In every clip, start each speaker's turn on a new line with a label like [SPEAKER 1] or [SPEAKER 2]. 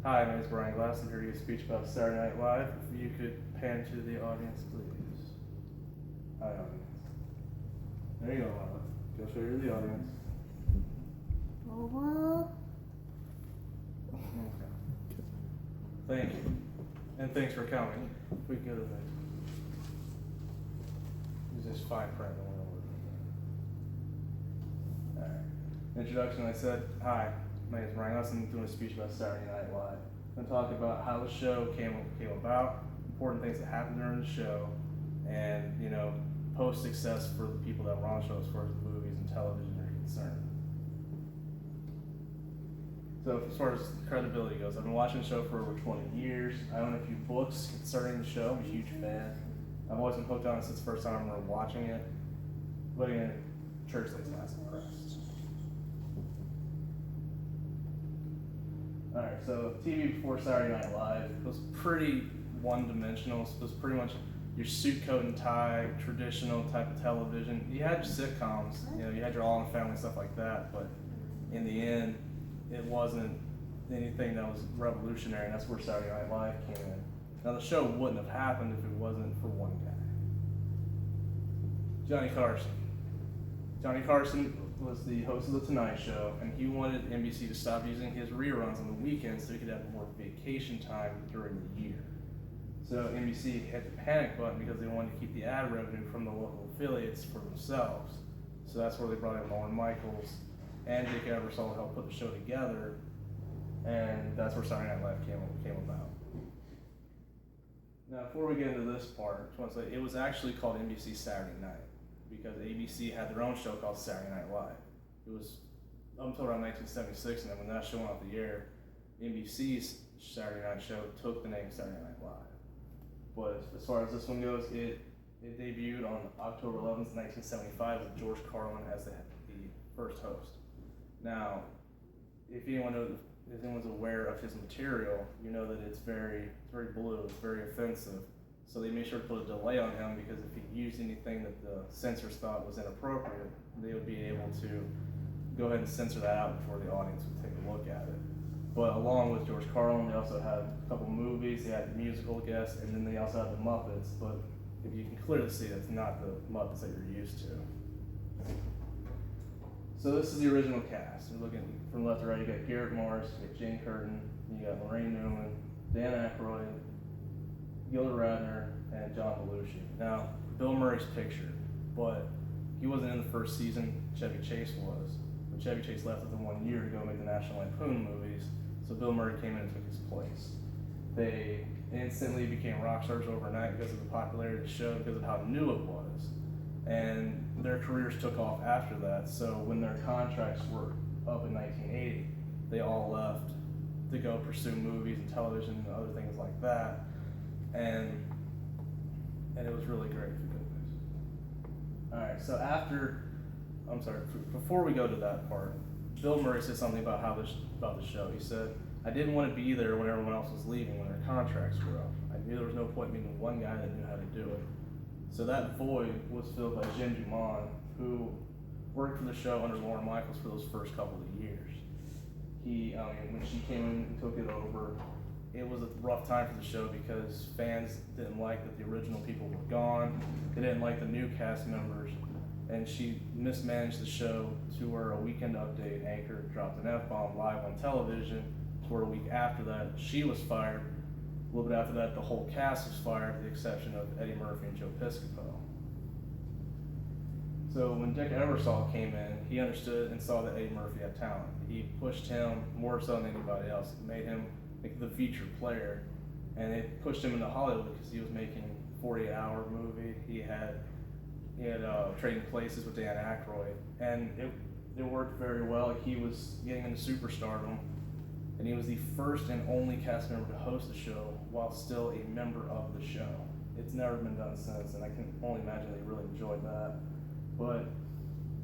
[SPEAKER 1] Hi, my name is Brian Glass. I'm here to give a speech about Saturday Night Live. If you could pan to the audience, please. Hi, audience. There you go, Marla. Go show you the audience. Okay. Thank you. And thanks for coming. If we could go to the next. Use this fine print. Alright. Introduction, I said, hi, my name is Brian Glass. I'm doing a speech about Saturday Night Live. I'm going to talk about how the show came about, important things that happened during the show, and, post-success for the people that were on the show as far as the movies and television are concerned. So as far as credibility goes, I've been watching the show for over 20 years. I own a few books concerning the show. I'm a huge fan. I've always been hooked on it since the first time I remember watching it. Putting it in church like that's impressed. Alright, so TV before Saturday Night Live was pretty one-dimensional. It was pretty much your suit, coat, and tie, traditional type of television. You had your sitcoms, you had your All in the Family, stuff like that, but in the end, it wasn't anything that was revolutionary, and that's where Saturday Night Live came in. Now, the show wouldn't have happened if it wasn't for one guy. Johnny Carson. Johnny Carson was the host of The Tonight Show, and he wanted NBC to stop using his reruns on the weekends so he could have more vacation time during the year. So NBC hit the panic button because they wanted to keep the ad revenue from the local affiliates for themselves. So that's where they brought in Lorne Michaels and Dick Ebersol to help put the show together, and that's where Saturday Night Live came about. Now, before we get into this part, I just want to say it was actually called NBC Saturday Night because ABC had their own show called Saturday Night Live. It was up until around 1976, and then when that show went off the air, NBC's Saturday Night Show took the name Saturday Night Live. But as far as this one goes, it debuted on October 11th, 1975 with George Carlin as the first host. Now, if anyone's aware of his material, you know that it's very blue, it's very offensive. So they made sure to put a delay on him because if he used anything that the censors thought was inappropriate, they would be able to go ahead and censor that out before the audience would take a look at it. But along with George Carlin, they also had a couple movies, they had musical guests, and then they also had the Muppets, but if you can clearly see, that's not the Muppets that you're used to. So this is the original cast. You're looking from left to right, you got Garrett Morris, you got Jane Curtin, you got Lorraine Newman, Dan Aykroyd, Gilda Radner, and John Belushi. Now, Bill Murray's pictured, but he wasn't in the first season, Chevy Chase was. But Chevy Chase left within 1 year to go make the National Lampoon movies, so Bill Murray came in and took his place. They instantly became rock stars overnight because of the popularity of the show, because of how new it was. And their careers took off after that, so when their contracts were up in 1980, they all left to go pursue movies and television and other things like that. And it was really great. Alright, so before we go to that part, Bill Murray said something about the show. He said, I didn't want to be there when everyone else was leaving, when their contracts were up. I knew there was no point in meeting one guy that knew how to do it. So that void was filled by Jim Dumont, who worked for the show under Lorne Michaels for those first couple of years. When she came in and took it over, it was a rough time for the show because fans didn't like that the original people were gone. They didn't like the new cast members, and she mismanaged the show to where a Weekend Update anchor dropped an F-bomb live on television, to where a week after that, she was fired. A little bit after that, the whole cast was fired, with the exception of Eddie Murphy and Joe Piscopo. So when Dick Ebersol came in, he understood and saw that Eddie Murphy had talent. He pushed him more so than anybody else. It made him the featured player, and it pushed him into Hollywood because he was making a 48-hour movie. He had Trading Places with Dan Aykroyd, and it worked very well. He was getting into superstardom, and he was the first and only cast member to host the show while still a member of the show. It's never been done since, and I can only imagine they really enjoyed that. But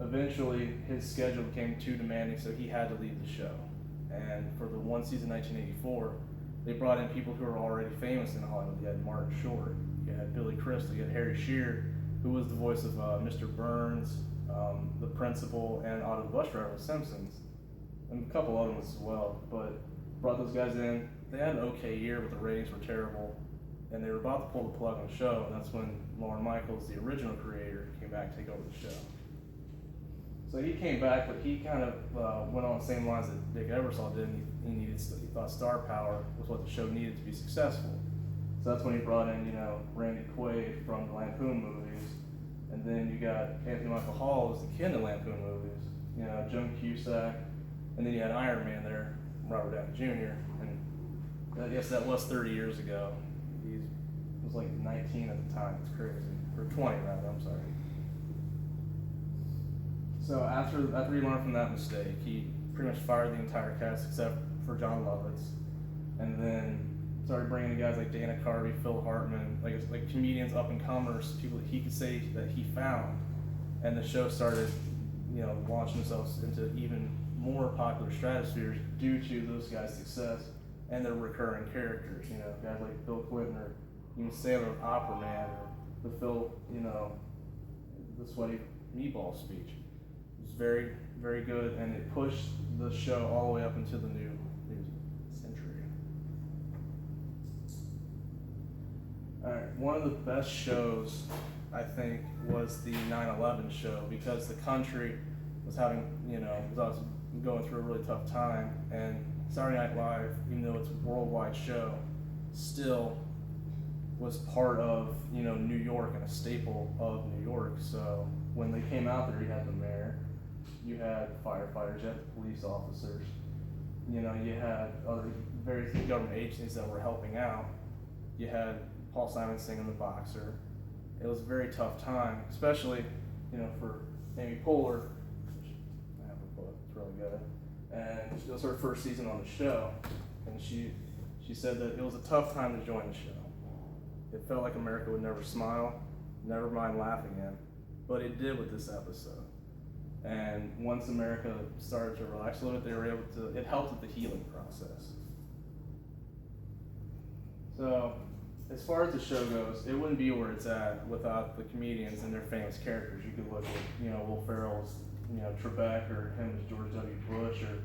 [SPEAKER 1] eventually, his schedule became too demanding, so he had to leave the show. And for the one season, 1984, they brought in people who were already famous in Hollywood. You had Martin Short, you had Billy Crystal, you had Harry Shearer, who was the voice of Mr. Burns, the principal, and Otto the bus driver of The Simpsons, and a couple others as well. But brought those guys in, they had an okay year, but the ratings were terrible, and they were about to pull the plug on the show, and that's when Lorne Michaels, the original creator, came back to take over the show. So he came back, but he kind of went on the same lines that Dick Ebersol did, and he thought star power was what the show needed to be successful. So that's when he brought in, Randy Quaid from the Lampoon movies, and then you got Anthony Michael Hall as the kid in the Lampoon movies, Joan Cusack, and then you had Iron Man there, Robert Downey Jr., and I guess that was 30 years ago. He was like 19 at the time, it's crazy, or 20 rather, I'm sorry. So after he learned from that mistake, he pretty much fired the entire cast except for John Lovitz, and then started bringing in guys like Dana Carvey, Phil Hartman, like comedians, up and comers, people that he could say that he found, and the show started, launching themselves into even more popular stratospheres due to those guys' success and their recurring characters. Guys like Bill Clinton, or even Sailor Opera Man, or the Phil, the Sweaty Meatball speech. It was very, very good, and it pushed the show all the way up into the new century. Alright, one of the best shows, I think, was the 9/11 show, because the country was having, was going through a really tough time, and Saturday Night Live, even though it's a worldwide show, still was part of, New York and a staple of New York. So when they came out there, you had the mayor, you had firefighters, you had the police officers, you had other various government agencies that were helping out. You had Paul Simon singing The Boxer. It was a very tough time, especially, for Amy Poehler. I have her book, it's really good. And it was her first season on the show, and she said that it was a tough time to join the show. It felt like America would never smile, never mind laughing in, but it did with this episode. And once America started to relax a little bit, they were able to, it helped with the healing process. So, as far as the show goes, it wouldn't be where it's at without the comedians and their famous characters. You could look at, Will Ferrell's, Trebek, or him as George W. Bush, or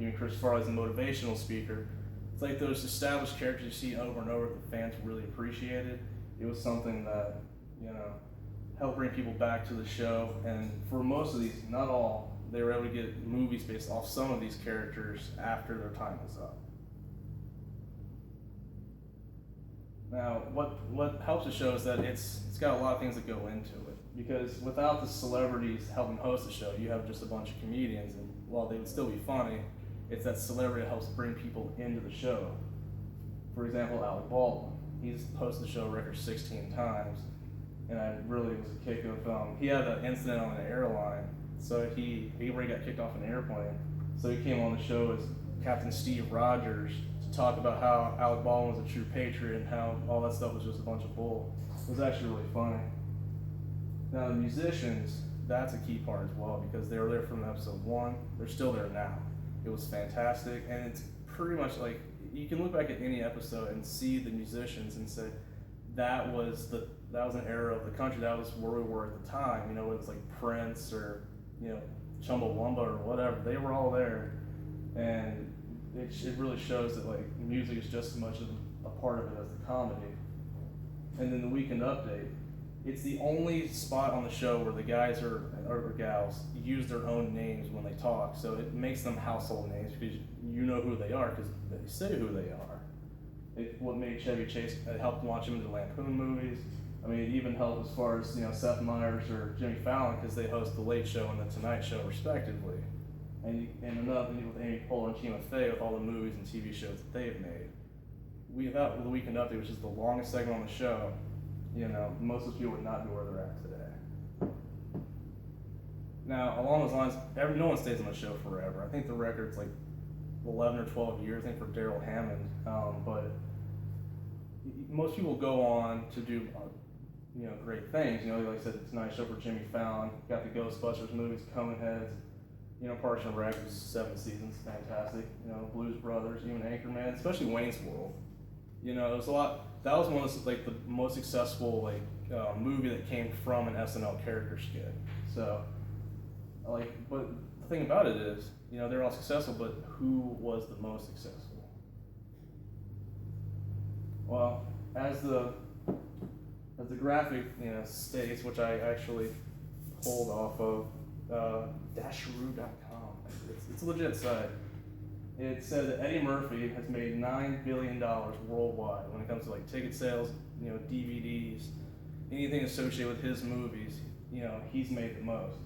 [SPEAKER 1] even Chris Farley as a motivational speaker. It's like those established characters you see over and over that the fans really appreciated. It was something that, helped bring people back to the show. And for most of these, not all, they were able to get movies based off some of these characters after their time was up. Now, what helps the show is that it's got a lot of things that go into it. Because without the celebrities helping host the show, you have just a bunch of comedians, and while they would still be funny, it's that celebrity that helps bring people into the show. For example, Alec Baldwin. He's hosted the show a record 16 times, and I really was a kick of, he had an incident on an airline, so he already got kicked off an airplane, so he came on the show as Captain Steve Rogers to talk about how Alec Baldwin was a true patriot and how all that stuff was just a bunch of bull. It was actually really funny. Now the musicians, that's a key part as well, because they were there from episode 1, they're still there now. It was fantastic, and it's pretty much like, you can look back at any episode and see the musicians and say, that was an era of the country, that was where we were at the time, whether it's like Prince or, Chumbawamba or whatever, they were all there, and it really shows that like music is just as much of a part of it as the comedy. And then the Weekend Update, it's the only spot on the show where the guys or gals use their own names when they talk, so it makes them household names because you know who they are because they say who they are. What made Chevy Chase, it helped launch him into Lampoon movies. I mean, it even helped as far as Seth Meyers or Jimmy Fallon, because they host The Late Show and The Tonight Show respectively. And another thing with Amy Poehler and Tina Fey with all the movies and TV shows that they've made. Without The Weekend Update, which is the longest segment on the show, most of those people would not be where they're at today. Now, along those lines, no one stays on the show forever. I think the record's like 11 or 12 years, I think, for Daryl Hammond, but most people go on to do, great things. Like I said, it's a nice show for Jimmy Fallon. Got the Ghostbusters movies, Coneheads. Parks and Rec was 7 seasons, fantastic. Blues Brothers, even Anchorman, especially Wayne's World. It was a lot. That was one of the most successful movie that came from an SNL character skit. So, but the thing about it is, they're all successful, but who was the most successful? Well, as the graphic states, which I actually pulled off of Dasharoo.com. It's a legit site. It said that Eddie Murphy has made $9 billion worldwide when it comes to like ticket sales, DVDs, anything associated with his movies. He's made the most.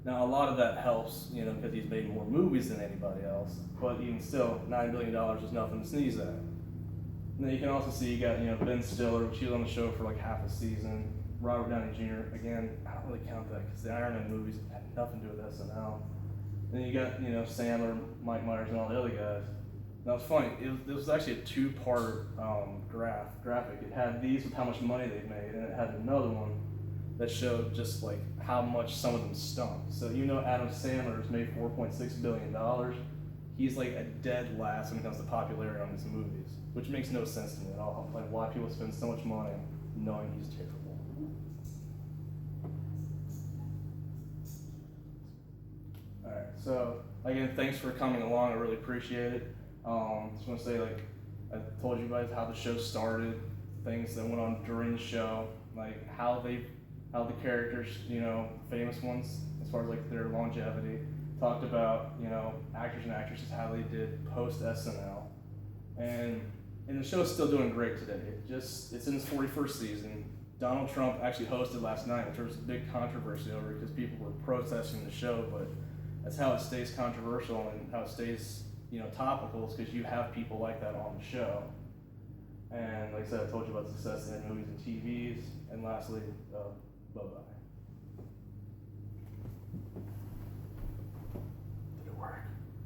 [SPEAKER 1] Now a lot of that helps, because he's made more movies than anybody else. But even still, $9 billion is nothing to sneeze at. And then you can also see you got Ben Stiller, which he was on the show for like half a season. Robert Downey Jr. Again, I don't really count that because the Iron Man movies had nothing to do with SNL. And then you got Sandler, Mike Myers, and all the other guys. Now it's funny. It was actually a two-part graphic. It had these with how much money they made, and it had another one that showed just like how much some of them stunk. So Adam Sandler's made $4.6 billion. He's like a dead last when it comes to popularity on his movies, which makes no sense to me at all. Like why people spend so much money knowing he's terrible. Alright, so again, thanks for coming along. I really appreciate it. Just want to say, like, I told you guys how the show started, things that went on during the show, like how the characters, famous ones, as far as like their longevity, talked about, actors and actresses, how they did post SNL, and the show's still doing great today. It's in its 41st season. Donald Trump actually hosted last night, which there was a big controversy over because people were protesting the show, but that's how it stays controversial and how it stays, topical, is because you have people like that on the show. And like I said, I told you about success in movies and TVs. And lastly, bye-bye. Did it work?